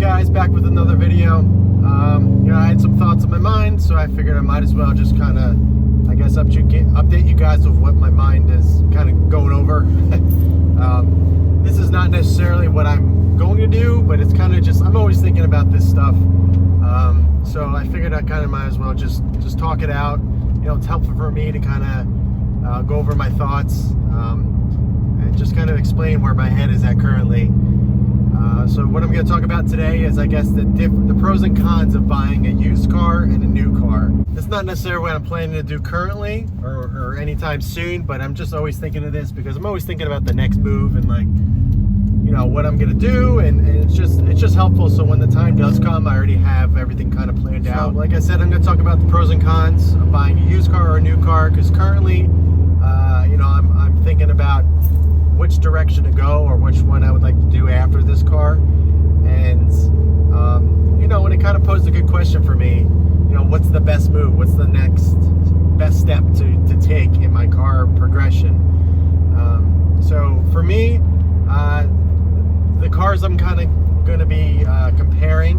guys, back with another video. I had some thoughts on my mind, so I figured I might as well just kind of, update you guys with what my mind is kind of going over. This is not necessarily what I'm going to do, but it's kind of just, I'm always thinking about this stuff. So I figured I kind of might as well just talk it out. It's helpful for me to kind of go over my thoughts and just kind of explain where my head is at currently. So what I'm going to talk about today is, I guess, the pros and cons of buying a used car and a new car. It's not necessarily what I'm planning to do currently or anytime soon, but I'm just always thinking of this because I'm always thinking about the next move and what I'm going to do, and it's just helpful. So when the time does come, I already have everything kind of planned out. Like I said, I'm going to talk about the pros and cons of buying a used car or a new car, because currently, I'm thinking about which direction to go or which one I would like to do after this car. And when it kind of posed a good question for me, what's the best move, what's the next best step to take in my car progression. So for me, the cars I'm kind of going to be comparing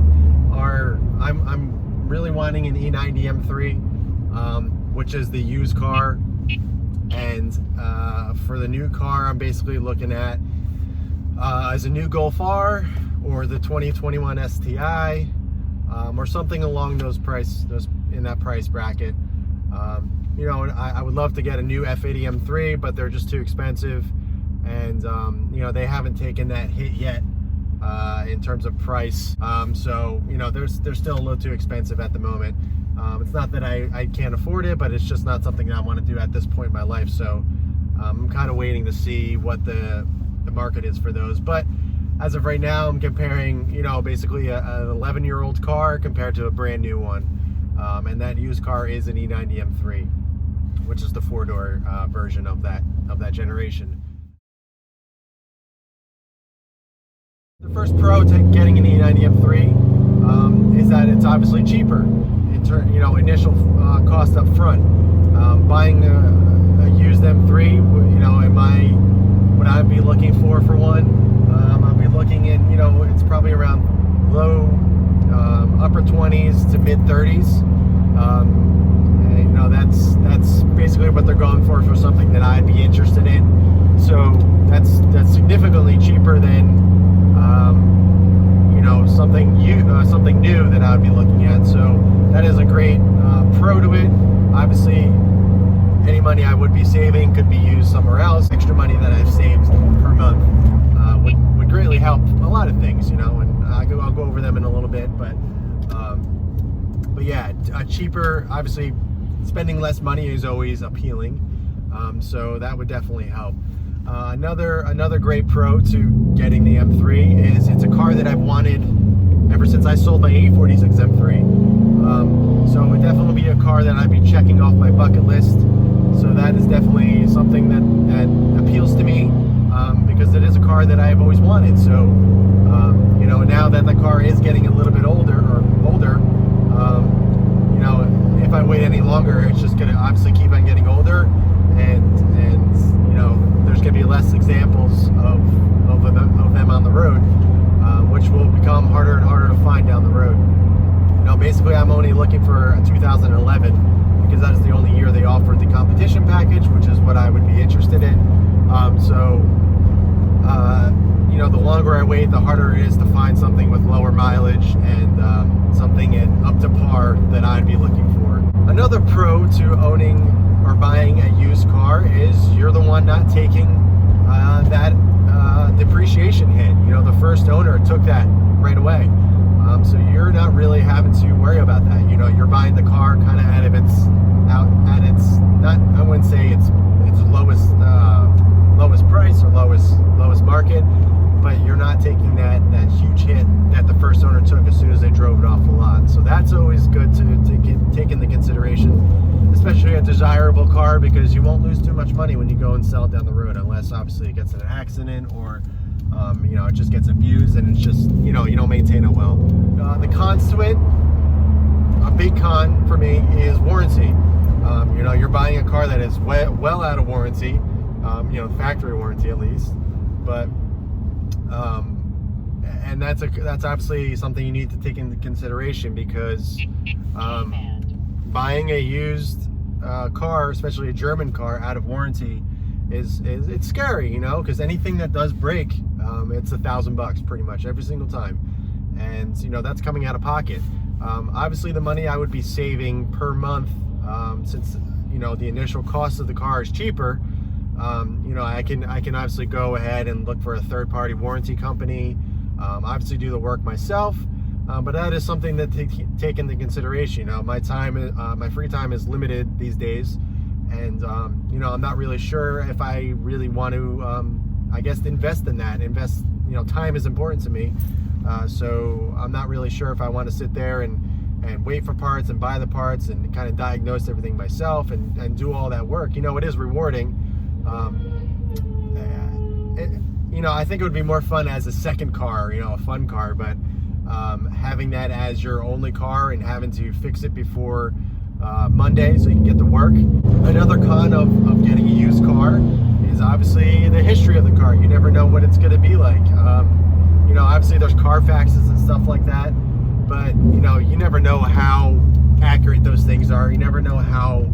are, I'm really wanting an E90 M3, which is the used car. And for the new car, I'm basically looking at as a new Golf R or the 2021 STI, or something along those in that price bracket. I would love to get a new F80 M3, but they're just too expensive, and they haven't taken that hit yet in terms of price. So they're still a little too expensive at the moment. It's not that I can't afford it, but it's just not something that I want to do at this point in my life. So I'm kind of waiting to see what the market is for those. But as of right now, I'm comparing, basically an 11-year-old car compared to a brand new one. And that used car is an E90 M3, which is the 4-door version of that generation. The first pro to getting an E90 M3 is that it's obviously cheaper. Initial cost up front. Buying a used M3, would I be looking for one? I'll be looking in, it's probably around low, upper 20s to mid 30s. That's basically what they're going for something that I'd be interested in. So that's significantly cheaper than something new that I would be looking at. So that is a great pro to it. Obviously, any money I would be saving could be used somewhere else. Extra money that I've saved per month would greatly help a lot of things, and I'll go over them in a little bit. But yeah, cheaper. Obviously, spending less money is always appealing. So that would definitely help. Another great pro to getting the M3 is it's a car that I've wanted ever since I sold my 846 M3. So it would definitely be a car that I'd be checking off my bucket list. So that is definitely something that appeals to me, because it is a car that I've always wanted. So now that the car is getting a little bit older, if I wait any longer, it's just going to obviously keep on getting older, and there's going to be less examples of them on the road, which will become harder and harder to find down the road. Basically, I'm only looking for a 2011 because that is the only year they offered the competition package, which is what I would be interested in. The longer I wait, the harder it is to find something with lower mileage and something up to par that I'd be looking for. Another pro to owning or buying a used car is you're the one not taking that depreciation hit. The first owner took that right away. So you're not really having to worry about that. You're buying the car kind of at its not, I wouldn't say it's lowest price or lowest market, but you're not taking that huge hit that the first owner took as soon as they drove it off the lot. So that's always good to take into consideration, especially a desirable car, because you won't lose too much money when you go and sell it down the road, unless obviously it gets in an accident or it just gets abused and it's just, you don't maintain it well. The cons to it, a big con for me is warranty. You're buying a car that is well out of warranty, factory warranty at least, but and that's obviously something you need to take into consideration, because buying a used car, especially a German car, out of warranty it's scary, you know, because anything that does break, it's $1,000 pretty much every single time, and you know that's coming out of pocket. Obviously, the money I would be saving per month, since you know the initial cost of the car is cheaper. You know, I can obviously go ahead and look for a third-party warranty company. Obviously, do the work myself. But that is something that take into consideration. You know, my free time is limited these days, and you know, I'm not really sure if I really want to, I guess, invest in that. You know, time is important to me, so I'm not really sure if I want to sit there and wait for parts and buy the parts and kind of diagnose everything myself and do all that work. You know, it is rewarding. You know, I think it would be more fun as a second car, you know, a fun car, but having that as your only car and having to fix it before Monday so you can get to work. Another con of getting a used car is obviously the history of the car. You never know what it's going to be like. You know, obviously there's Carfaxes and stuff like that, but you know, you never know how accurate those things are. You never know how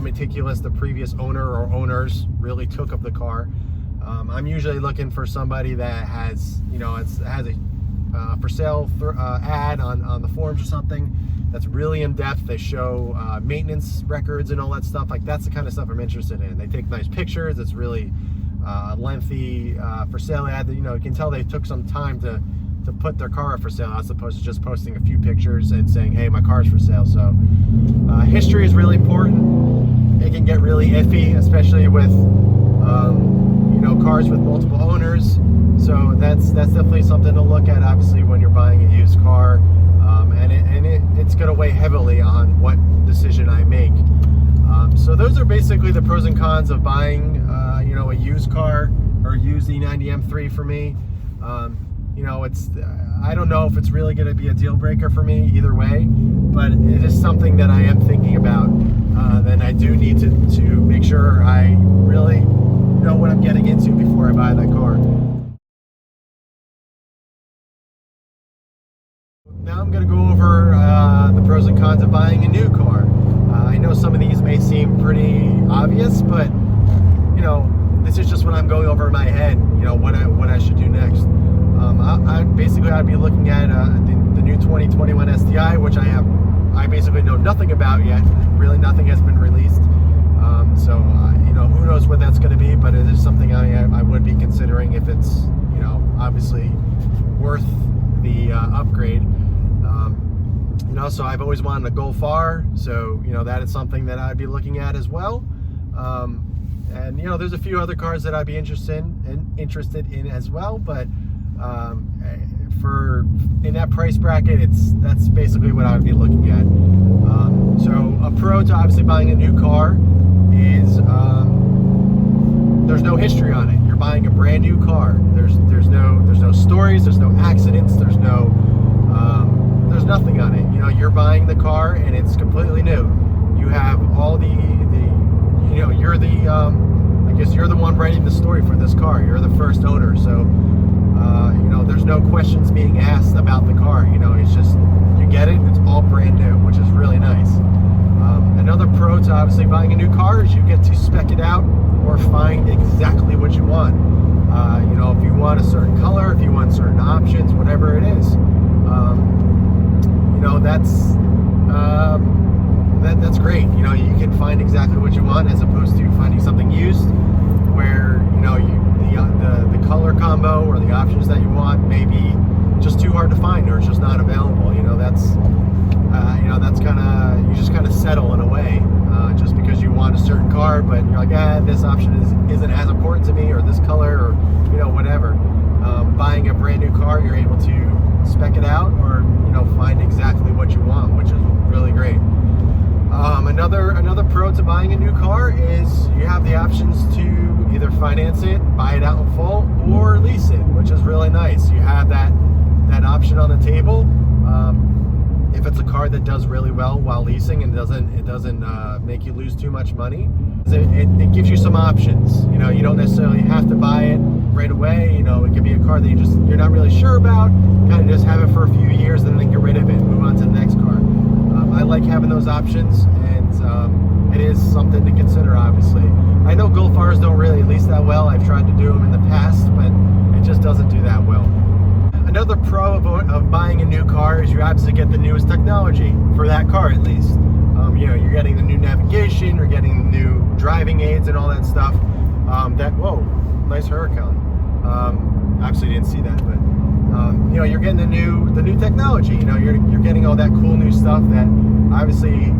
meticulous the previous owner or owners really took of the car. I'm usually looking for somebody that has, you know, has a for sale ad on the forums or something that's really in depth. They show maintenance records and all that stuff. Like, that's the kind of stuff I'm interested in. They take nice pictures. It's really lengthy for sale ad that, you know, you can tell they took some time to put their car up for sale, as opposed to just posting a few pictures and saying, hey, my car's for sale. So history is really important. It can get really iffy, especially with you know, cars with multiple owners. So that's definitely something to look at, obviously, when you're buying a used car, and it's going to weigh heavily on what decision I make. So those are basically the pros and cons of buying you know, a used car or used E90 M3 for me. You know, I don't know if it's really going to be a deal breaker for me either way, but it is something that I am thinking about. Then I do need to make sure I really know what I'm getting into before I buy that car. Now I'm going to go over the pros and cons of buying a new car. I know some of these may seem pretty obvious, but you know, this is just what I'm going over in my head. You know, what I should do next. I'd be looking at the new 2021 STI, which I basically know nothing about yet. Really, nothing has been released. So you know, who knows what that's going to be, but it is something I would be considering if it's, you know, obviously worth the upgrade. You know, so I've always wanted a Golf R, so you know, that is something that I'd be looking at as well. And you know, there's a few other cars that I'd be interested in as well, but in that price bracket, that's basically what I would be looking at. So a pro to obviously buying a new car is there's no history on it. You're buying a brand new car. There's no stories. There's no accidents. There's nothing on it. You know, you're buying the car and it's completely new. You have all the you know, you're the I guess you're the one writing the story for this car. You're the first owner, so you know, there's no questions being asked about the car. You know, it's just, you get it, it's all brand new, which is really nice. Another pro to obviously buying a new car is you get to spec it out or find exactly what you want. You know, if you want a certain color, if you want certain options, whatever it is, you know, that's great. You know, you can find exactly what you want, as opposed to finding something used where, you know, the color combo or the options that you want may be just too hard to find, or it's just not available. You know, that's kind of, you just kind of settle in a way, just because you want a certain car, but you're like, this option isn't as important to me, or this color, or you know, whatever. Buying a brand new car, you're able to spec it out, or you know, find exactly what you want, which is really great. Another pro to buying a new car is you have the options to either finance it, buy it out in full, or lease it, which is really nice. You have that option on the table. If it's a car that does really well while leasing and it doesn't make you lose too much money, it gives you some options. You know, you don't necessarily have to buy it right away. You know, it could be a car that you're not really sure about, kind of just have it for a few years and then get rid of it and move on to the next car. I like having those options, and it is something to consider, obviously. I know Golf Rs don't really lease that well. I've tried to do them in the past, but it just doesn't do that well. Another pro of buying a new car is you obviously get the newest technology, for that car at least. You know, you're getting the new navigation, you're getting the new driving aids and all that stuff. Whoa, nice hurricane. Obviously didn't see that, but you know, you're getting the new technology. You know, you're getting all that cool new stuff that obviously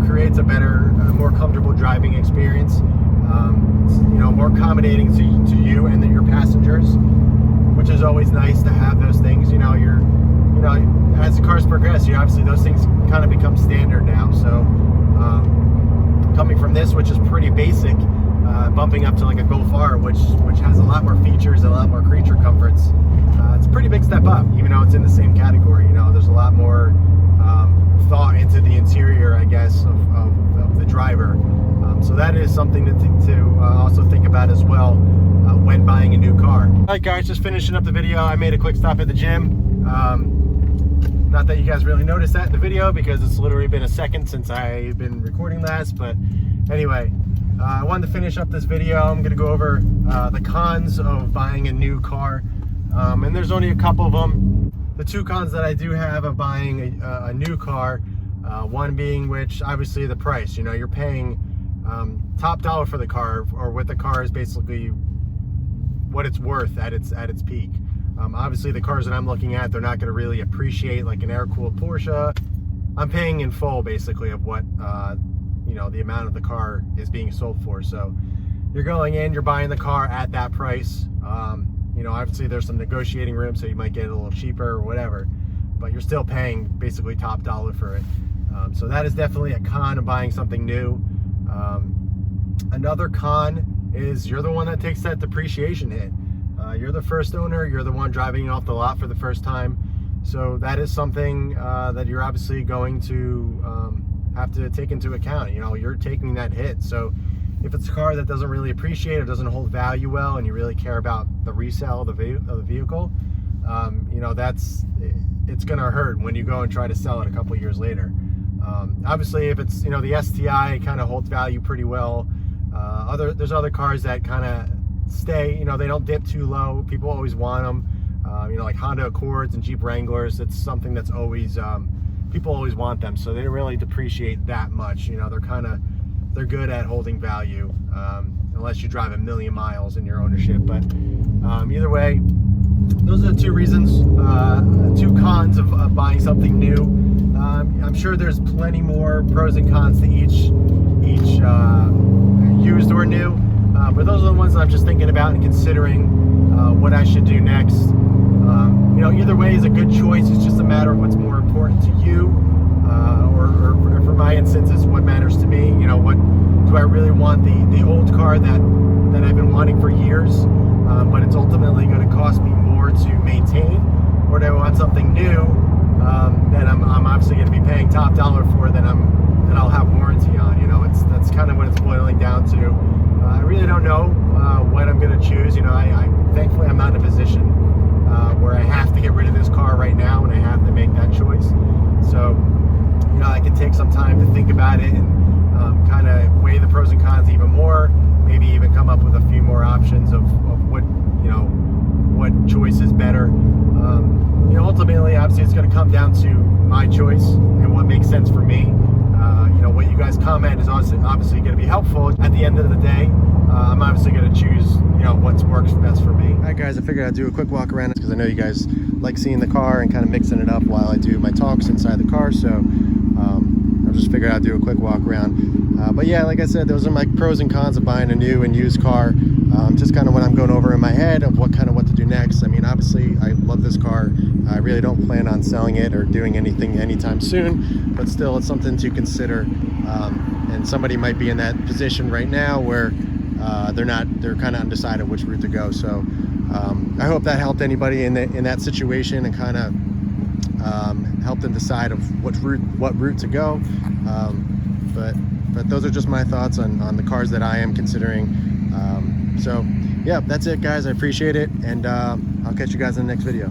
creates a better, more comfortable driving experience. You know, more accommodating to you and your passengers, which is always nice to have those things. You know, as the cars progress, obviously those things kind of become standard now. So coming from this, which is pretty basic, bumping up to like a Golf R, which has a lot more features and a lot more creature comforts, it's a pretty big step up, even though it's in the same category. You know, there's a lot more thought into the interior, I guess, of the driver. So that is something to also think about as well when buying a new car. All right, guys, just finishing up the video. I made a quick stop at the gym. Not that you guys really noticed that in the video because it's literally been a second since I've been recording last, but anyway, I wanted to finish up this video. I'm going to go over the cons of buying a new car, and there's only a couple of them. The two cons that I do have of buying a new car, one being which obviously the price. You know, you're paying top dollar for the car, or what the car is basically what it's worth at its peak. Obviously the cars that I'm looking at, they're not going to really appreciate like an air-cooled Porsche. I'm paying in full basically of what you know, the amount of the car is being sold for. So you're going in, you're buying the car at that price. You know, obviously there's some negotiating room, so you might get it a little cheaper or whatever, but you're still paying basically top dollar for it. So that is definitely a con of buying something new. Another con is you're the one that takes that depreciation hit. You're the first owner, you're the one driving off the lot for the first time. So that is something that you're obviously going to have to take into account. You know, you're taking that hit. So if it's a car that doesn't really appreciate or doesn't hold value well, and you really care about the resale of the vehicle, you know, it's gonna hurt when you go and try to sell it a couple years later. Obviously, if it's, you know, the STI kind of holds value pretty well. There's other cars that kind of stay, you know, they don't dip too low. People always want them. You know, like Honda Accords and Jeep Wranglers. It's something that's always, people always want them. So they don't really depreciate that much. You know, they're good at holding value, unless you drive 1,000,000 miles in your ownership. But either way, those are the two reasons, two cons of buying something new. I'm sure there's plenty more pros and cons to each used or new, but those are the ones I'm just thinking about and considering what I should do next. You know, either way is a good choice. It's just a matter of what's more important to you, or for my instance, is what matters to me. You know, what do I really want? The old car that I've been wanting for years, but it's ultimately going to cost me more to maintain, or do I want something new that I'm obviously going to be paying top dollar for, that I'll have warranty on? You know, that's kind of what it's boiling down to. I really don't know what I'm going to choose. You know, thankfully I'm not in a position where I have to get rid of this car right now and I have to make that choice. So, you know, I can take some time to think about it and kind of weigh the pros and cons even more. Maybe even come up with a few more options of what, you know, what choice is better. You know, ultimately, obviously, it's going to come down to my choice and what makes sense for me. You know, what you guys comment is obviously going to be helpful. At the end of the day, I'm obviously going to choose, you know, what works best for me. All right, guys, I figured I'd do a quick walk around because I know you guys like seeing the car and kind of mixing it up while I do my talks inside the car. So I just figured I'd do a quick walk around. But yeah, like I said, those are my pros and cons of buying a new and used car. Just kind of what I'm going over in my head of what to do next. I mean, obviously, I love this car. I really don't plan on selling it or doing anything anytime soon, but still, it's something to consider. And somebody might be in that position right now where they're kind of undecided which route to go. So I hope that helped anybody in that situation and kind of helped them decide of what route to go. But those are just my thoughts on the cars that I am considering. So yeah, that's it, guys. I appreciate it, and I'll catch you guys in the next video.